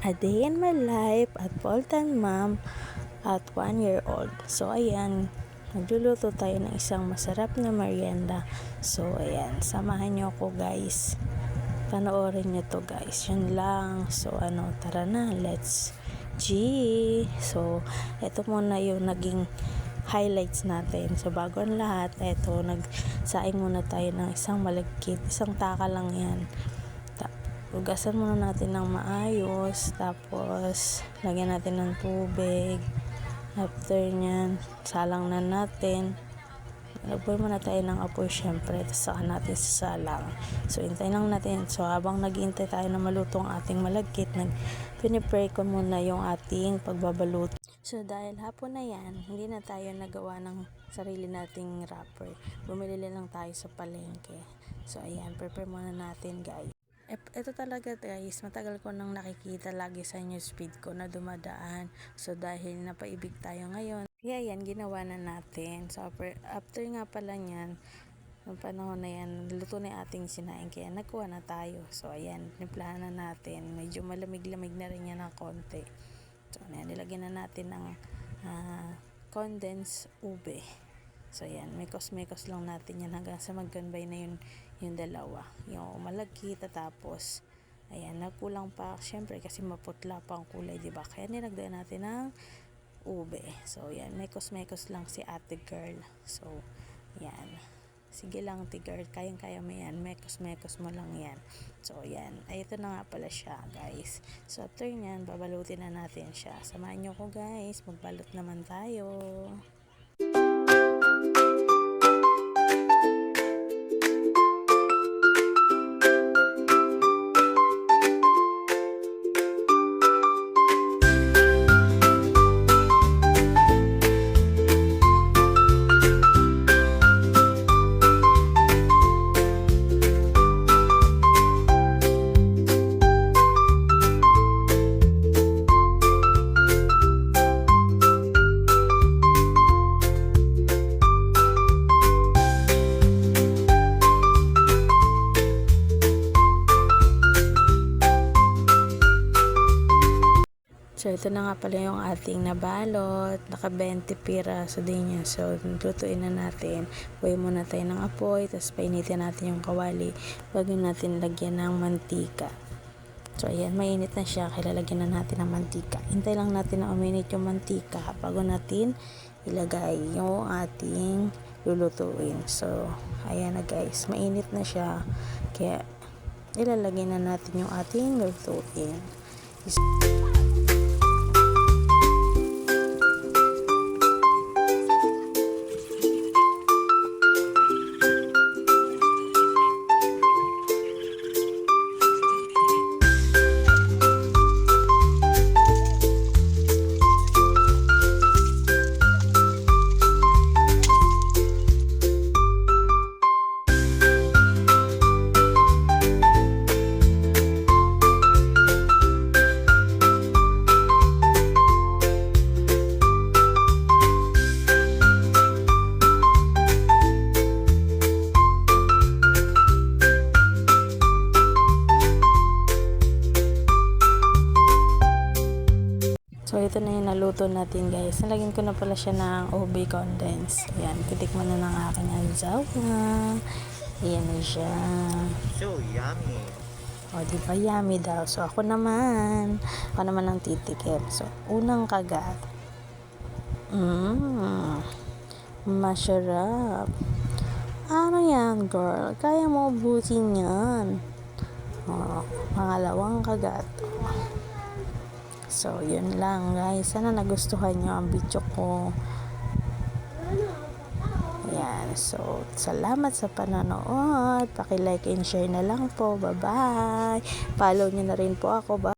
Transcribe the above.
A day in my life at full-time mom at 1 year old. So ayan, nagluluto tayo ng isang masarap na merienda. So ayan, samahan nyo ako guys. Panoorin nyo to guys. Yun lang. So tara na, let's G. So ito muna yung naging highlights natin. So bago ang lahat, ito nagsaing muna tayo ng isang malagkit, isang taka lang yan. Hugasan muna natin ng maayos, tapos lagyan natin ng tubig. After nyan, salang na natin. Lagyan muna tayo ng apoy syempre, tapos saka natin sasalang. So hintayin lang natin. So habang naghihintay tayo na maluto ang ating malagkit, pinipray ko muna yung ating pagbabaluto. So dahil hapon na yan, hindi na tayo nagawa ng sarili nating wrapper. Bumili lang tayo sa palengke. So ayan, prepare muna natin guys. Ito talaga guys, matagal ko nang nakikita lagi sa newsfeed ko na dumadaan. So dahil napaibig tayo ngayon, yan, ginawa na natin. So after nga pala nyan, noong panahon na yan, luto na yung ating sinaing, kaya nagkuha na tayo. So ayan, nimplahan na natin. Medyo malamig-lamig na rin yan ng konti. So ayan, nilagyan na natin ng condensed ube. So ayan, mekos-mekos lang natin yan hanggang sa mag-combine na yung dalawa. Yung malagkit at tapos ayan, nagkulang pa syempre kasi maputla pa ang kulay, diba? Kaya nilagyan natin ng ube. So ayan, mekos-mekos lang si ate girl. So ayan, sige lang ate girl, kayang-kaya mo yan, mekos-mekos mo lang yan. So ayan, ay ito na nga pala siya guys. So after nyan, babalutin na natin siya. Samahan nyo ko guys, magbalot naman tayo. So ito na nga pala yung ating nabalot, naka 20 piraso din yan. So lutuin na natin. Buhay muna tayo ng apoy, tapos painitin natin yung kawali bago natin lagyan ng mantika. So ayan, mainit na siya, kaya lalagyan na natin ng mantika. Hintay lang natin na uminit yung mantika bago natin ilagay yung ating lulutuin. So ayan na guys, mainit na siya, kaya ilalagay na natin yung ating lulutuin. So ito na yung naluto natin guys. Nalagyan ko na pala siya ng ube condense. Ayan, titikman na ng aking asawa. Ayan na siya. So yummy. O diba yummy daw. So ako naman ang titikim. So unang kagat. Masarap. Ano yan girl? Kaya mo ubusin yan. Pangalawang kagat. So, yun lang guys. Sana nagustuhan nyo ang video ko. Ayan. So, salamat sa panonood. Paki-like and share na lang po. Bye-bye. Follow nyo na rin po ako. Bye.